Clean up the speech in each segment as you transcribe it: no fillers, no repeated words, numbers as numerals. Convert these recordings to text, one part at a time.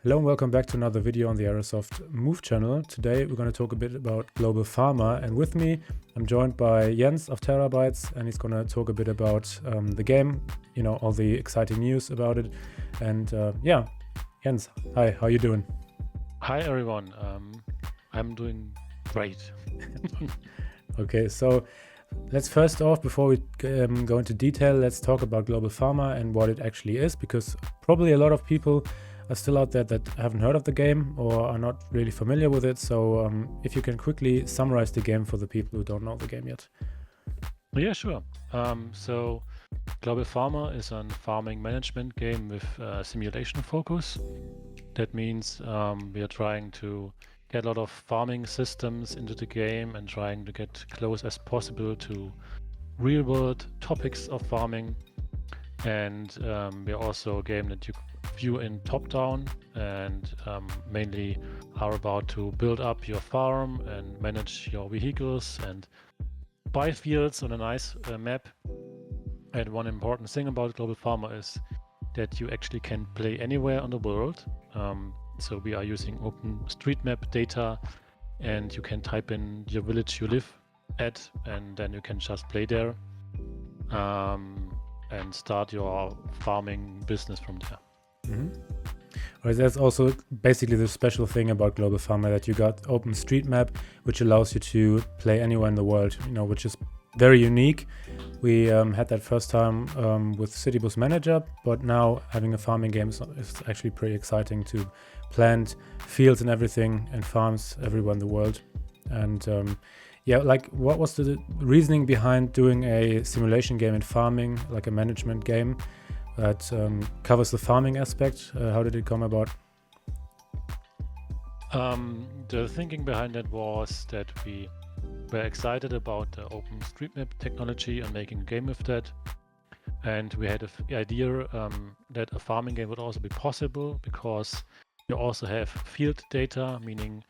Hello and welcome back to another video on the Aerosoft Move channel. Today we're going to talk a bit about Global Pharma, and with me I'm joined by Jens of Therabytes, and he's going to talk a bit about the game, all the exciting news about it. And Jens, hi, how you doing? Hi everyone, I'm doing great. Okay, so let's first off, before we go into detail, let's talk about Global Pharma and what it actually is, because probably a lot of people are still out there that haven't heard of the game or are not really familiar with it. So if you can quickly summarize the game for the people who don't know the game yet. Yeah, sure. So Global Pharma is a farming management game with simulation focus. That means we are trying to get a lot of farming systems into the game and trying to get close as possible to real world topics of farming. And we're also a game that you view in top down and mainly are about to build up your farm and manage your vehicles and buy fields on a nice map. And one important thing about Global Pharma is that you actually can play anywhere on the world. So we are using OpenStreetMap data, and you can type in your village you live at, and then you can just play there and start your farming business from there. Mm-hmm. Right, that's also basically the special thing about Global Pharma, that you got OpenStreetMap, which allows you to play anywhere in the world, which is very unique. We had that first time with Citybus Manager, but now having a farming game is actually pretty exciting to plant fields and everything and farms everywhere in the world. And what was the reasoning behind doing a simulation game in farming, like a management game that covers the farming aspect? How did it come about? The thinking behind that was that we were excited about the OpenStreetMap technology and making a game with that. And we had the idea that a farming game would also be possible because you also have field data, meaning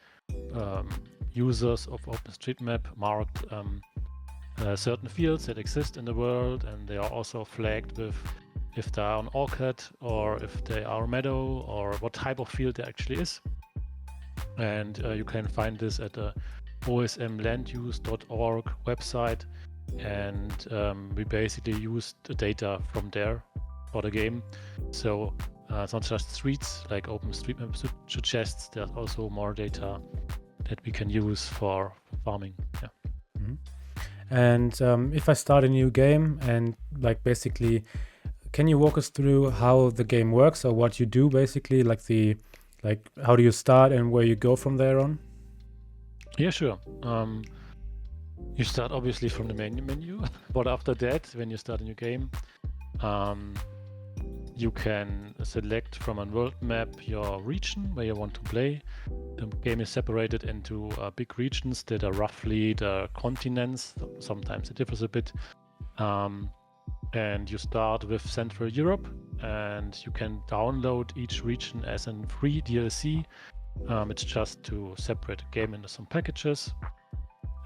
users of OpenStreetMap marked certain fields that exist in the world, and they are also flagged with if they are an orchard or if they are a meadow or what type of field there actually is. And you can find this at the osmlanduse.org website, and we basically used the data from there for the game. So it's not just streets like OpenStreetMap suggests, there's also more data that we can use for farming. Yeah. Mm-hmm. And if I start a new game and basically, can you walk us through how the game works or what you do basically, how do you start and where you go from there on? Yeah, sure. You start obviously from the main menu, but after that, when you start a new game, you can select from a world map your region where you want to play. The game is separated into big regions that are roughly the continents. Sometimes it differs a bit. And you start with Central Europe, and you can download each region as a free DLC. It's just to separate the game into some packages.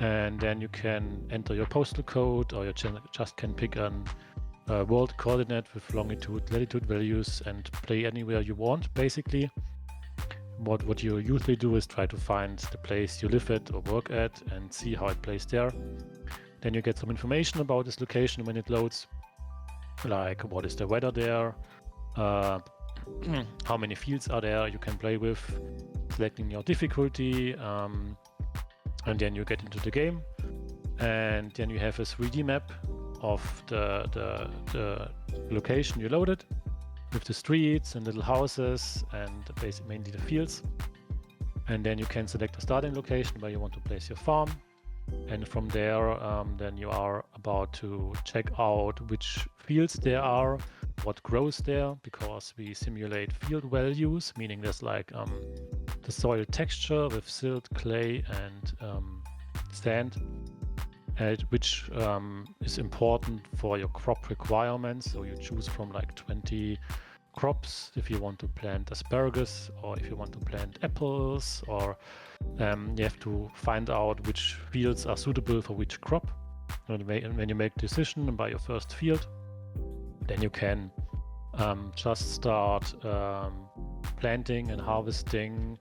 And then you can enter your postal code, or you just can pick a world coordinate with longitude, latitude values and play anywhere you want, basically. What you usually do is try to find the place you live at or work at and see how it plays there. Then you get some information about this location when it loads, like what is the weather there, how many fields are there you can play with, selecting your difficulty, and then you get into the game, and then you have a 3D map of the location you loaded with the streets and little houses and basically mainly the fields. And then you can select a starting location where you want to place your farm. And from there, then you are about to check out which fields there are, what grows there, because we simulate field values, meaning there's the soil texture with silt, clay, and sand, which is important for your crop requirements. So you choose from 20 crops if you want to plant asparagus, or if you want to plant apples, or you have to find out which fields are suitable for which crop. And when you make a decision and buy your first field, then you can just start planting and harvesting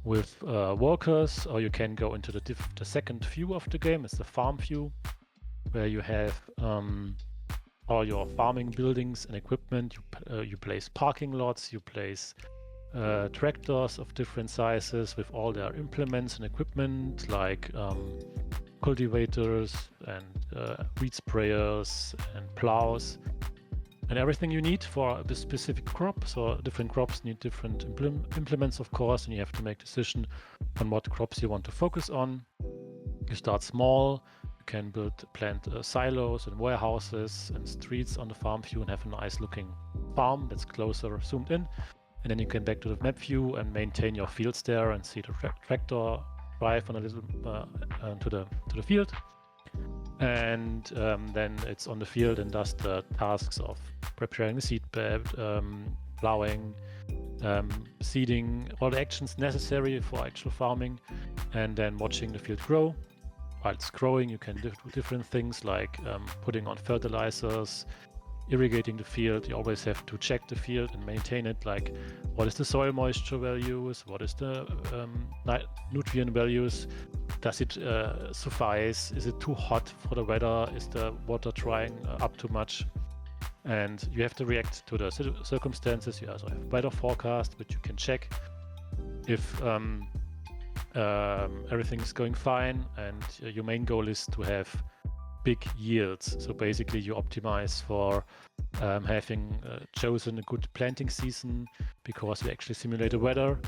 with workers, or you can go into the second view of the game. It's the farm view, where you have all your farming buildings and equipment. You place parking lots, you place tractors of different sizes with all their implements and equipment, like cultivators and weed sprayers and plows, and everything you need for a specific crop. So different crops need different implements, of course, and you have to make decision on what crops you want to focus on. You start small. You can plant silos and warehouses and streets on the farm view and have a nice looking farm that's closer zoomed in. And then you can back to the map view and maintain your fields there and see the tractor drive on a little to the field. And then it's on the field and does the tasks of preparing the seed bed, plowing, seeding, all the actions necessary for actual farming, and then watching the field grow. While it's growing, you can do different things like putting on fertilizers, irrigating the field. You always have to check the field and maintain it, like what is the soil moisture values, what is the nutrient values, does it suffice, is it too hot for the weather, is the water drying up too much. And you have to react to the circumstances. You also have weather forecast, which you can check if everything's going fine, and your main goal is to have big yields. So basically you optimize for having chosen a good planting season, because we actually simulate the weather,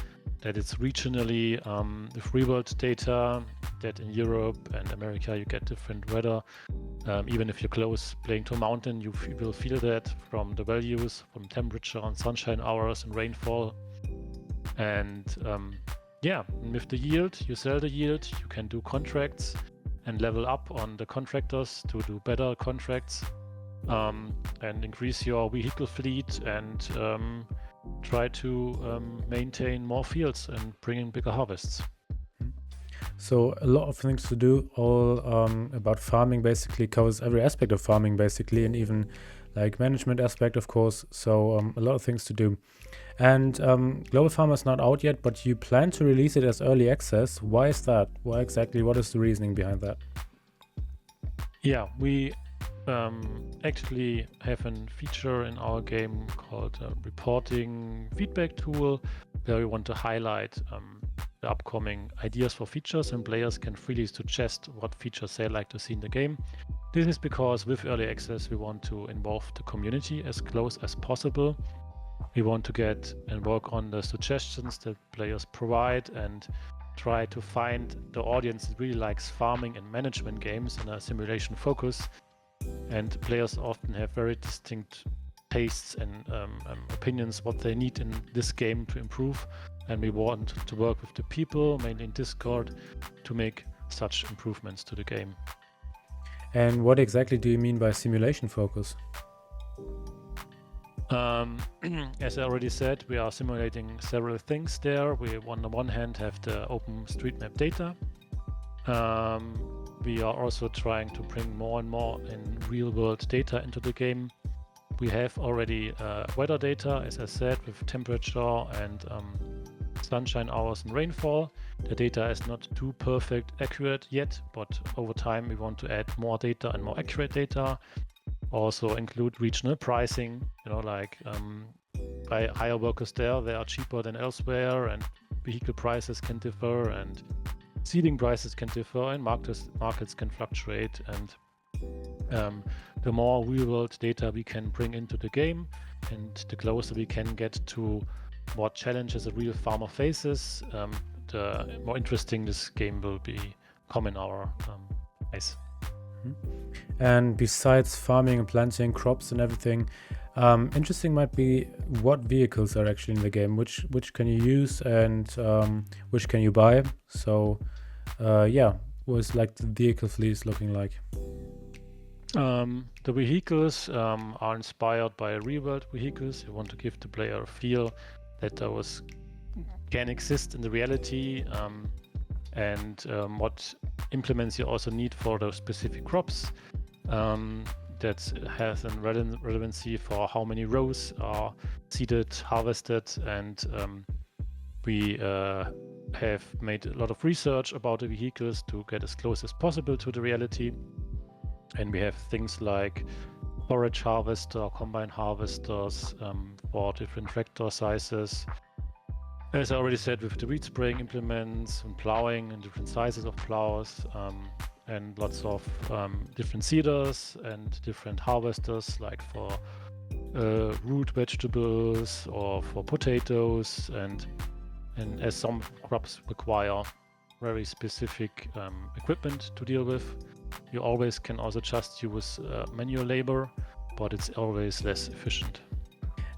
that it's regionally with real-world data, that in Europe and America you get different weather. Even if you're close playing to a mountain, you will feel that from the values, from temperature and sunshine hours and rainfall. And with the yield, you sell the yield, you can do contracts and level up on the contractors to do better contracts, and increase your vehicle fleet, and try to maintain more fields and bring in bigger harvests. So a lot of things to do, all about farming, basically covers every aspect of farming basically, and even like management aspect, of course. So a lot of things to do. And Global Farmer is not out yet, but you plan to release it as early access. Why is that? What is the reasoning behind that? Yeah, we actually have a feature in our game called reporting feedback tool, where we want to highlight the upcoming ideas for features, and players can freely suggest what features they like to see in the game. This is because with early access we want to involve the community as close as possible. We want to get and work on the suggestions that players provide and try to find the audience that really likes farming and management games in a simulation focus. And players often have very distinct tastes and opinions what they need in this game to improve. And we want to work with the people, mainly in Discord, to make such improvements to the game. And what exactly do you mean by simulation focus? As I already said, we are simulating several things there. We on the one hand have the OpenStreetMap data. We are also trying to bring more and more in real-world data into the game. We have already weather data, as I said, with temperature and sunshine hours and rainfall. The data is not too perfect accurate yet, but over time we want to add more data and more accurate data. Also include regional pricing, like by hire workers there, they are cheaper than elsewhere, and vehicle prices can differ, and seeding prices can differ, and markets can fluctuate. And the more real-world data we can bring into the game, and the closer we can get to what challenges a real farmer faces, the more interesting this game will become in our eyes. And besides farming and planting crops and everything, interesting might be what vehicles are actually in the game, which can you use, and which can you buy. So what's like the vehicle fleet looking like? The vehicles are inspired by real-world vehicles. We want to give the player a feel that those can exist in the reality, and what implements you also need for those specific crops. that has a relevancy for how many rows are seeded, harvested, and we have made a lot of research about the vehicles to get as close as possible to the reality. And we have things like forage harvester, combine harvesters for different tractor sizes. As I already said, with the weed spraying implements and plowing and different sizes of plows, and lots of different seeders and different harvesters, like for root vegetables or for potatoes, and as some crops require very specific equipment to deal with, you always can also just use manual labor, but it's always less efficient.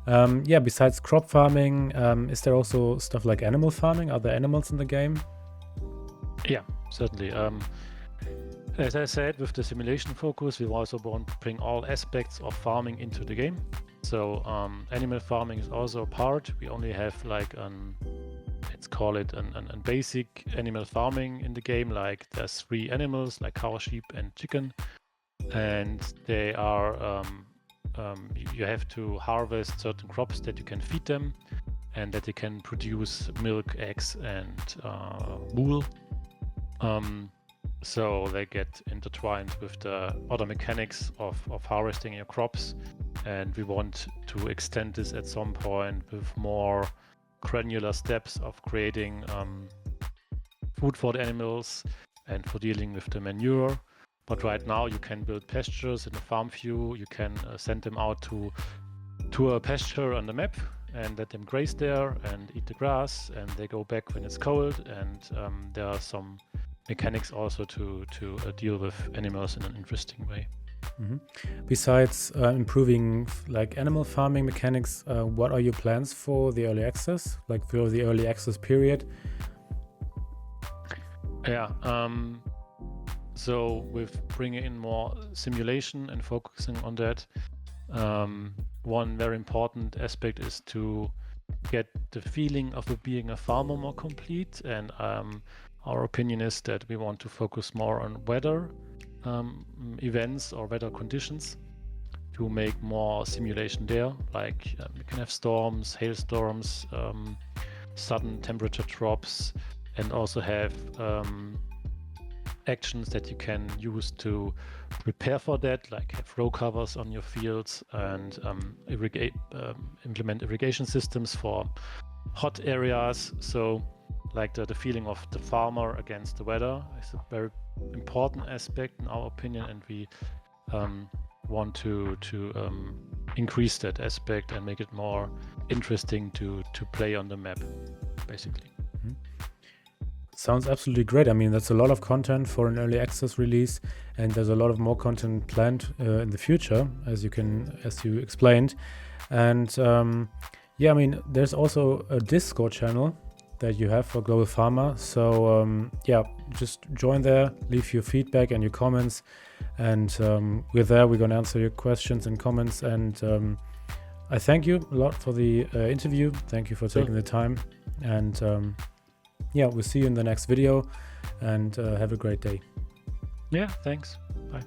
Besides crop farming, is there also stuff like animal farming? Are there animals in the game? Yeah, certainly. As I said, with the simulation focus, we also want to bring all aspects of farming into the game. So animal farming is also a part. We only have like let's call it a basic animal farming in the game. Like there's 3 animals, like cow, sheep, and chicken, and they are you have to harvest certain crops that you can feed them, and that they can produce milk, eggs, and wool. So they get intertwined with the other mechanics of harvesting your crops, and we want to extend this at some point with more granular steps of creating food for the animals and for dealing with the manure. But right now you can build pastures in the farm view. You can send them out to a pasture on the map and let them graze there and eat the grass, and they go back when it's cold. And there are some mechanics also to deal with animals in an interesting way. Mm-hmm. Besides improving like animal farming mechanics, what are your plans for the early access, like for the early access period? So with bringing in more simulation and focusing on that, one very important aspect is to get the feeling of being a farmer more complete. And our opinion is that we want to focus more on weather events or weather conditions to make more simulation there. Like you can have storms, hailstorms, sudden temperature drops, and also have actions that you can use to prepare for that, like have row covers on your fields and implement irrigation systems for hot areas. So like the feeling of the farmer against the weather is a very important aspect in our opinion, and we want to increase that aspect and make it more interesting to play on the map, basically. Mm-hmm. Sounds absolutely great. I mean, that's a lot of content for an early access release, and there's a lot of more content planned in the future, as you explained. And I mean, there's also a Discord channel that you have for Global Farmer. So just join there, leave your feedback and your comments, and we're there. We're going to answer your questions and comments. And I thank you a lot for the interview. Thank you for taking the time. And we'll see you in the next video, and have a great day. Yeah, thanks. Bye.